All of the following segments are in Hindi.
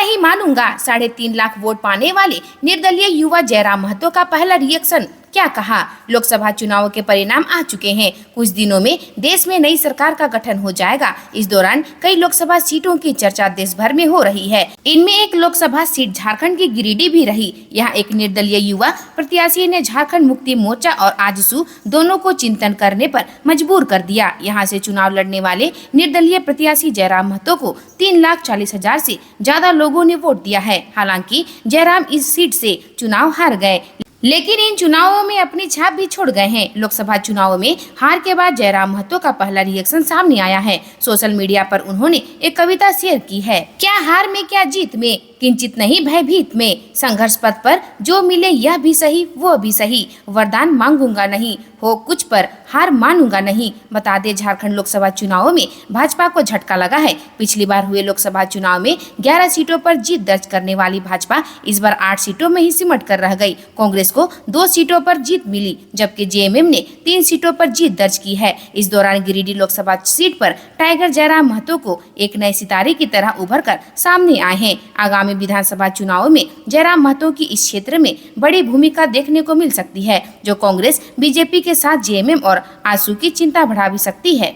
नहीं मानूंगा। 3.5 लाख वोट पाने वाले निर्दलीय युवा जयराम महतो का पहला रिएक्शन। क्या कहा? लोकसभा चुनावों के परिणाम आ चुके हैं। कुछ दिनों में देश में नई सरकार का गठन हो जाएगा। इस दौरान कई लोकसभा सीटों की चर्चा देश भर में हो रही है। इनमें एक लोकसभा सीट झारखंड की गिरिडीह भी रही। यहाँ एक निर्दलीय युवा प्रत्याशी ने झारखंड मुक्ति मोर्चा और आजसू दोनों को चिंतन करने पर मजबूर कर दिया। यहाँ से चुनाव लड़ने वाले निर्दलीय प्रत्याशी जयराम महतो को 3,40,000 से ज्यादा लोगों ने वोट दिया है। हालांकि जयराम इस सीट से चुनाव हार गए, लेकिन इन चुनावों में अपनी छाप भी छोड़ गए हैं। लोकसभा चुनावों में हार के बाद जयराम महतो का पहला रिएक्शन सामने आया है। सोशल मीडिया पर उन्होंने एक कविता शेयर की है। क्या हार में क्या जीत में, किंचित नहीं भयभीत में, संघर्ष पथ पर जो मिले यह भी सही वो भी सही, वरदान मांगूंगा नहीं, हो कुछ पर हार मानूंगा नहीं। बता दे, झारखंड लोकसभा चुनावों में भाजपा को झटका लगा है। पिछली बार हुए लोकसभा चुनाव में 11 सीटों पर जीत दर्ज करने वाली भाजपा इस बार 8 सीटों में ही सिमट कर रह गई। कांग्रेस को 2 सीटों पर जीत मिली, जबकि जेएमएम ने 3 सीटों पर जीत दर्ज की है। इस दौरान गिरिडीह लोकसभा सीट पर टाइगर जयराम महतो को एक नए सितारे की तरह उभर कर सामने आए हैं। आगामी विधानसभा चुनावों में जयराम महतो की इस क्षेत्र में बड़ी भूमिका देखने को मिल सकती है, जो कांग्रेस बीजेपी के साथ जेएमएम और आजसू की चिंता बढ़ा भी सकती है।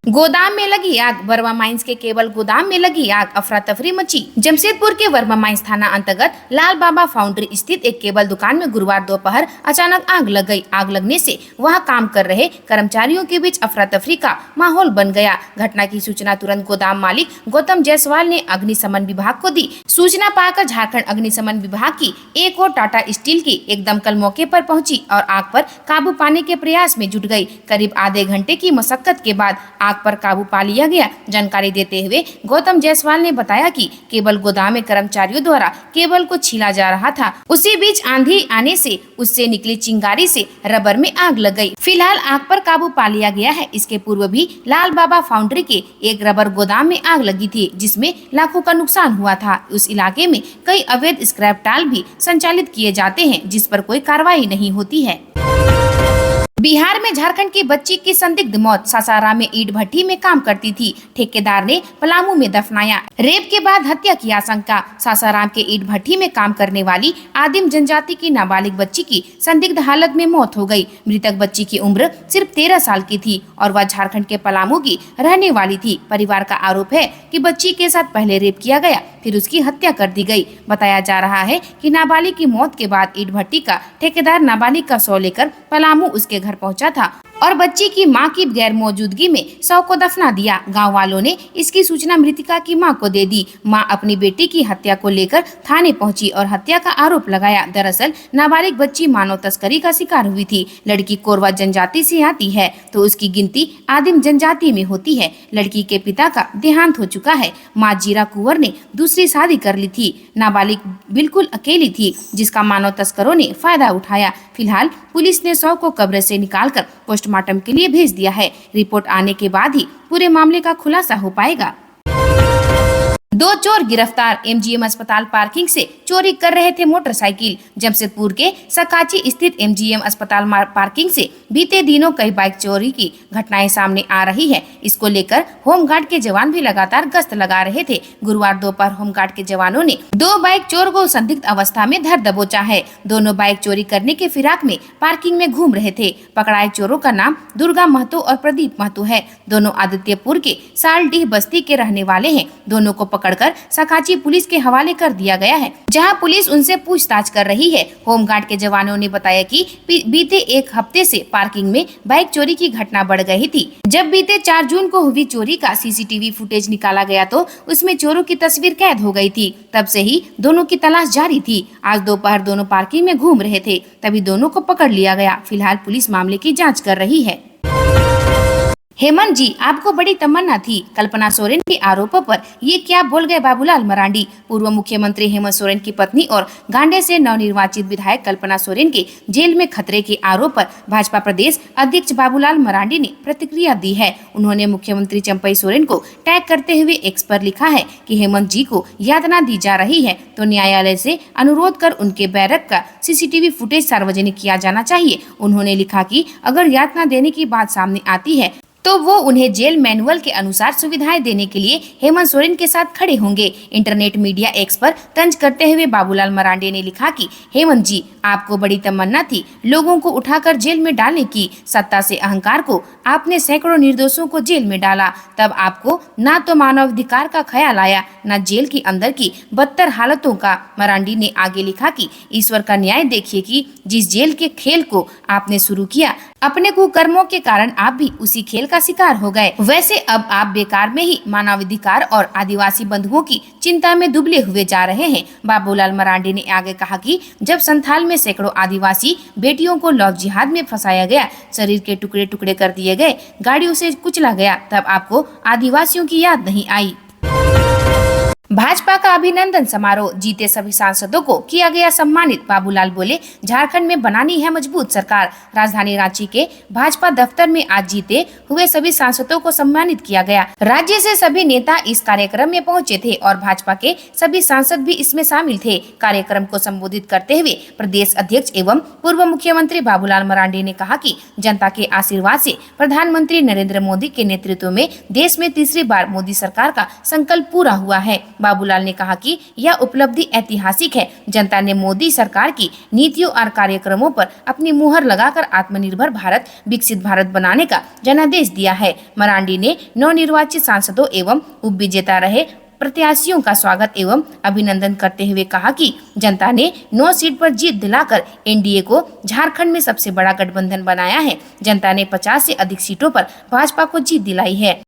गोदाम में लगी आग, वर्मा माइंस के केबल गोदाम में लगी आग, अफरा तफरी मची। जमशेदपुर के वर्मा माइंस थाना अंतर्गत लाल बाबा फाउंड्री स्थित एक केबल दुकान में गुरुवार दोपहर अचानक आग लग गई। आग लगने से वहां काम कर रहे कर्मचारियों के बीच अफरा तफरी का माहौल बन गया। घटना की सूचना तुरंत गोदाम मालिक गौतम जायसवाल ने अग्निशमन विभाग को दी। सूचना पाकर झारखंड अग्निशमन विभाग की एक और टाटा स्टील की एक दमकल मौके पर पहुंची और आग पर काबू पाने के प्रयास में जुट गई। करीब आधे घंटे की मशक्कत के बाद आग पर काबू पा लिया गया। जानकारी देते हुए गौतम जायसवाल ने बताया कि केबल गोदाम में कर्मचारियों द्वारा केबल को छीला जा रहा था। उसी बीच आंधी आने से उससे निकली चिंगारी से रबर में आग लग गई। फिलहाल आग पर काबू पा लिया गया है। इसके पूर्व भी लाल बाबा फाउंड्री के एक रबर गोदाम में आग लगी थी, जिसमें लाखों का नुकसान हुआ था। उस इलाके में कई अवैध स्क्रैप टाल भी संचालित किए जाते हैं, जिस पर कोई कार्रवाई नहीं होती है। बिहार में झारखंड की बच्ची की संदिग्ध मौत। सासाराम में ईंट भट्टी में काम करती थी, ठेकेदार ने पलामू में दफनाया। रेप के बाद हत्या की आशंका। सासाराम के ईंट भट्टी में काम करने वाली आदिम जनजाति की नाबालिग बच्ची की संदिग्ध हालत में मौत हो गई। मृतक बच्ची की उम्र सिर्फ 13 साल की थी और वह झारखंड के पलामू की रहने वाली थी। परिवार का आरोप है कि बच्ची के साथ पहले रेप किया गया, फिर उसकी हत्या कर दी गई। बताया जा रहा है कि नाबालिग की मौत के बाद ईंट भट्टी का ठेकेदार नाबालिग का शव लेकर पलामू उसके घर पहुंचा था और बच्ची की मां की गैर मौजूदगी में शव को दफना दिया। गांव वालों ने इसकी सूचना मृतका की मां को दे दी। मां अपनी बेटी की हत्या को लेकर थाने पहुंची और हत्या का आरोप लगाया। दरअसल नाबालिग बच्ची मानव तस्करी का शिकार हुई थी। लड़की कोरवा जनजाति से आती है तो उसकी गिनती आदिम जनजाति में होती है। लड़की के पिता का देहांत हो चुका है। माँ जीरा कुंवर ने दूसरी शादी कर ली थी। नाबालिग बिल्कुल अकेली थी, जिसका मानव तस्करों ने फायदा उठाया। फिलहाल पुलिस ने शव को कब्र से निकालकर पोस्टमार्टम के लिए भेज दिया है। रिपोर्ट आने के बाद ही पूरे मामले का खुलासा हो पाएगा। 2 चोर गिरफ्तार। एमजीएम अस्पताल पार्किंग से चोरी कर रहे थे मोटरसाइकिल। जमशेदपुर के सकाची स्थित एमजीएम अस्पताल पार्किंग से बीते दिनों कई बाइक चोरी की घटनाएं सामने आ रही है। इसको लेकर होमगार्ड के जवान भी लगातार गश्त लगा रहे थे। गुरुवार दोपहर होमगार्ड के जवानों ने 2 बाइक चोर को संदिग्ध अवस्था में धर दबोचा है। दोनों बाइक चोरी करने के फिराक में पार्किंग में घूम रहे थे। पकड़ाए चोरों का नाम दुर्गा महतो और प्रदीप महतो है। दोनों आदित्यपुर के सालडीह बस्ती के रहने वाले हैं। दोनों को पकड़कर सकाची पुलिस के हवाले कर दिया गया है, जहां पुलिस उनसे पूछताछ कर रही है। होमगार्ड के जवानों ने बताया कि बीते 1 हफ्ते से पार्किंग में बाइक चोरी की घटना बढ़ गई थी। जब बीते 4 जून को हुई चोरी का सीसीटीवी फुटेज निकाला गया तो उसमें चोरों की तस्वीर कैद हो गई थी। तब से ही दोनों की तलाश जारी थी। आज दोपहर दोनों पार्किंग में घूम रहे थे, तभी दोनों को पकड़ लिया गया। फिलहाल पुलिस मामले की जाँच कर रही है। हेमंत जी, आपको बड़ी तमन्ना थी। कल्पना सोरेन के आरोपों पर ये क्या बोल गए बाबूलाल मरांडी। पूर्व मुख्यमंत्री हेमंत सोरेन की पत्नी और गांडे से नवनिर्वाचित विधायक कल्पना सोरेन के जेल में खतरे के आरोप पर भाजपा प्रदेश अध्यक्ष बाबूलाल मरांडी ने प्रतिक्रिया दी है। उन्होंने मुख्यमंत्री चंपई सोरेन को टैग करते हुए एक्स पर लिखा है कि हेमंत जी को यातना दी जा रही है तो न्यायालय से अनुरोध कर उनके बैरक का सीसीटीवी फुटेज सार्वजनिक किया जाना चाहिए। उन्होंने लिखा कि अगर यातना देने की बात सामने आती है तो वो उन्हें जेल मैनुअल के अनुसार सुविधाएं देने के लिए हेमंत सोरेन के साथ खड़े होंगे। इंटरनेट मीडिया एक्स पर तंज करते हुए बाबूलाल मरांडी ने लिखा कि हेमंत जी, आपको बड़ी तमन्ना थी लोगों को उठाकर जेल में डालने की। सत्ता से अहंकार को आपने सैकड़ों निर्दोषों को जेल में डाला। तब आपको ना तो मानवाधिकार का ख्याल आया, न जेल के अंदर की बदतर हालतों का। मरांडी ने आगे लिखा कि ईश्वर का न्याय देखिए कि जिस जेल के खेल को आपने शुरू किया, अपने कुकर्मों के कारण आप भी उसी खेल का शिकार हो गए। वैसे अब आप बेकार में ही मानवाधिकार और आदिवासी बंधुओं की चिंता में दुबले हुए जा रहे हैं। बाबूलाल मरांडी ने आगे कहा कि जब संथाल में सैकड़ों आदिवासी बेटियों को लव जिहाद में फंसाया गया, शरीर के टुकड़े टुकड़े कर दिए गए, गाड़ियों से कुचला गया, तब आपको आदिवासियों की याद नहीं आई। भाजपा का अभिनंदन समारोह, जीते सभी सांसदों को किया गया सम्मानित। बाबूलाल बोले, झारखंड में बनानी है मजबूत सरकार। राजधानी रांची के भाजपा दफ्तर में आज जीते हुए सभी सांसदों को सम्मानित किया गया। राज्य से सभी नेता इस कार्यक्रम में पहुंचे थे और भाजपा के सभी सांसद भी इसमें शामिल थे। कार्यक्रम को संबोधित करते हुए प्रदेश अध्यक्ष एवं पूर्व मुख्यमंत्री बाबूलाल मरांडी ने कहा कि जनता के आशीर्वाद से प्रधानमंत्री नरेंद्र मोदी के नेतृत्व में देश में तीसरी बार मोदी सरकार का संकल्प पूरा हुआ है। बाबूलाल ने कहा कि यह उपलब्धि ऐतिहासिक है। जनता ने मोदी सरकार की नीतियों और कार्यक्रमों पर अपनी मुहर लगाकर आत्मनिर्भर भारत, विकसित भारत बनाने का जनादेश दिया है। मरांडी ने नवनिर्वाचित सांसदों एवं उपविजेता रहे प्रत्याशियों का स्वागत एवं अभिनंदन करते हुए कहा कि जनता ने 9 सीट पर जीत दिलाकर एनडीए को झारखंड में सबसे बड़ा गठबंधन बनाया है। जनता ने 50 से अधिक सीटों पर भाजपा को जीत दिलाई है।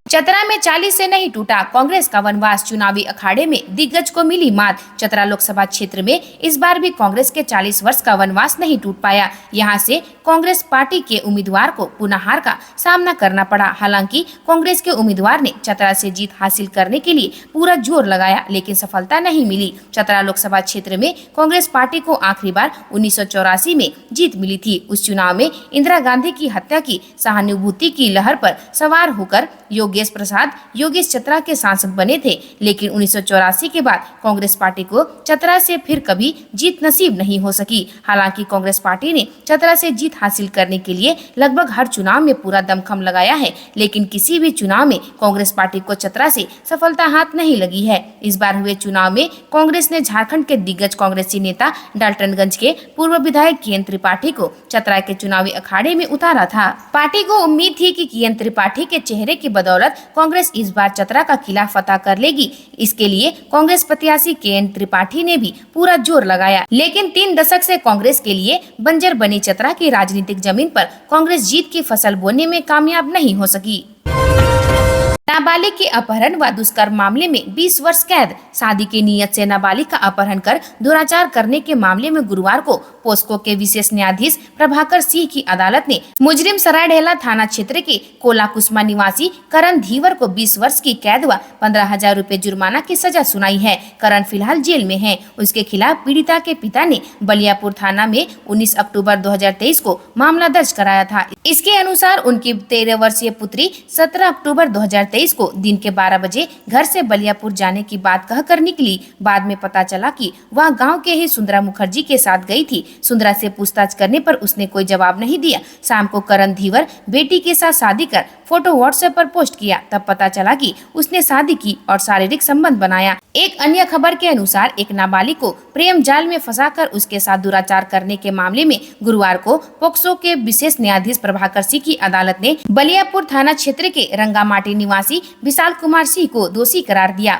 चतरा में 40 से नहीं टूटा कांग्रेस का वनवास, चुनावी अखाड़े में दिग्गज को मिली मात। चतरा लोकसभा क्षेत्र में इस बार भी कांग्रेस के 40 वर्ष का वनवास नहीं टूट पाया। यहां से कांग्रेस पार्टी के उम्मीदवार को पुनः हार का सामना करना पड़ा। हालांकि कांग्रेस के उम्मीदवार ने चतरा से जीत हासिल करने के लिए पूरा जोर लगाया, लेकिन सफलता नहीं मिली। चतरा लोकसभा क्षेत्र में कांग्रेस पार्टी को आखिरी बार 1984 में जीत मिली थी। उस चुनाव में इंदिरा गांधी की हत्या की सहानुभूति की लहर पर सवार होकर योगेश चतरा के सांसद बने थे, लेकिन 1984 के बाद कांग्रेस पार्टी को चतरा से फिर कभी जीत नसीब नहीं हो सकी। हालांकि कांग्रेस पार्टी ने चतरा से जीत हासिल करने के लिए लगभग हर चुनाव में पूरा दमखम लगाया है, लेकिन किसी भी चुनाव में कांग्रेस पार्टी को चतरा से सफलता हाथ नहीं लगी है। इस बार हुए चुनाव में कांग्रेस ने झारखंड के दिग्गज कांग्रेसी नेता डाल्टनगंज के पूर्व विधायक कियन त्रिपाठी को चतरा के चुनावी अखाड़े में उतारा था। पार्टी को उम्मीद थी कि कियन त्रिपाठी के चेहरे की बदौलत कांग्रेस इस बार चतरा का किला फतह कर लेगी। इसके लिए कांग्रेस प्रत्याशी केएन त्रिपाठी ने भी पूरा जोर लगाया, लेकिन 3 दशक से कांग्रेस के लिए बंजर बनी चतरा की राजनीतिक जमीन पर कांग्रेस जीत की फसल बोने में कामयाब नहीं हो सकी। नाबालिग के अपहरण व दुष्कर्म मामले में 20 वर्ष कैद। शादी की नीयत से नाबालिग का अपहरण कर दुराचार करने के मामले में गुरुवार को पोस्को के विशेष न्यायाधीश प्रभाकर सिंह की अदालत ने मुजरिम सरायढेला थाना क्षेत्र के कोला कुसमा निवासी करण धीवर को 20 वर्ष की कैद व 15,000 रुपए जुर्माना की सजा सुनाई है। करण फिलहाल जेल में है। उसके खिलाफ पीड़िता के पिता ने बलियापुर थाना में 19 अक्टूबर 2023 को मामला दर्ज कराया था। इसके अनुसार उनकी 13 वर्षीय पुत्री 17 अक्टूबर 2023 को दिन के 12 बजे घर से बलियापुर जाने की बात कहकर निकली। बाद में पता चला कि वह गांव के ही सुंदरा मुखर्जी के साथ गई थी। सुंदरा से पूछताछ करने पर उसने कोई जवाब नहीं दिया। शाम को करण धीवर बेटी के साथ शादी कर फोटो व्हाट्सएप पर पोस्ट किया। तब पता चला कि उसने शादी की और शारीरिक संबंध बनाया। एक अन्य खबर के अनुसार एक नाबालिग को प्रेम जाल में फंसाकर उसके साथ दुराचार करने के मामले में गुरुवार को पोक्सो के विशेष न्यायाधीश प्रभाकर सिंह की अदालत ने बलियापुर थाना क्षेत्र के रंगामाटी निवासी विशाल कुमार सिंह को दोषी करार दिया।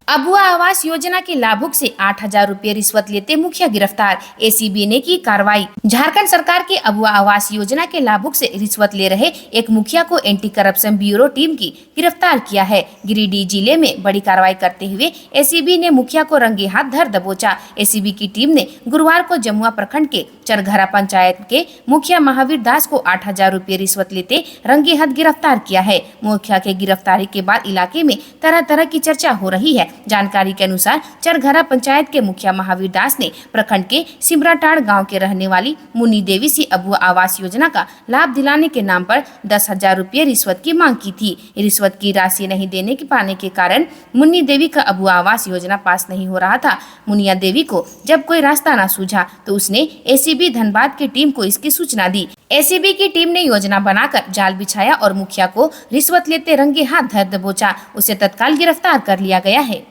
अबुआ आवास योजना के लाभुक से 8,000 रुपए रिश्वत लेते मुखिया गिरफ्तार। एसीबी ने की कार्रवाई। झारखंड सरकार के अबुआ आवास योजना के लाभुक से रिश्वत ले रहे एक मुखिया को एंटी करप्शन ब्यूरो टीम की गिरफ्तार किया है। गिरिडीह जिले में बड़ी कार्रवाई करते हुए एसीबी ने मुखिया को रंगे हाथ धर दबोचा। एसीबी की टीम ने गुरुवार को जमुआ प्रखंड के चरघरा पंचायत के मुखिया महावीर दास को 8,000 रुपए रिश्वत लेते रंगे हाथ गिरफ्तार किया है। मुखिया के गिरफ्तारी के बाद इलाके में तरह तरह की चर्चा हो रही है। जानकारी के अनुसार चरघरा पंचायत के मुखिया महावीर दास ने प्रखंड के सिमराटाड़ गांव के रहने वाली मुन्नी देवी से अबुआ आवास योजना का लाभ दिलाने के नाम पर 10,000 रुपये रिश्वत की मांग की थी। रिश्वत की राशि नहीं देने के पाने के कारण मुन्नी देवी का अबुआ आवास योजना पास नहीं हो रहा था। मुनिया देवी को जब कोई रास्ता न सूझा तो उसने एसीबी धनबाद की टीम को इसकी सूचना दी। एसीबी की टीम ने योजना बनाकर जाल बिछाया और मुखिया को रिश्वत लेते रंगे हाथ धर दबोचा। उसे तत्काल गिरफ्तार कर लिया गया है।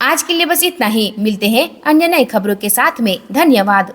आज के लिए बस इतना ही। मिलते हैं अन्य नई खबरों के साथ में। धन्यवाद।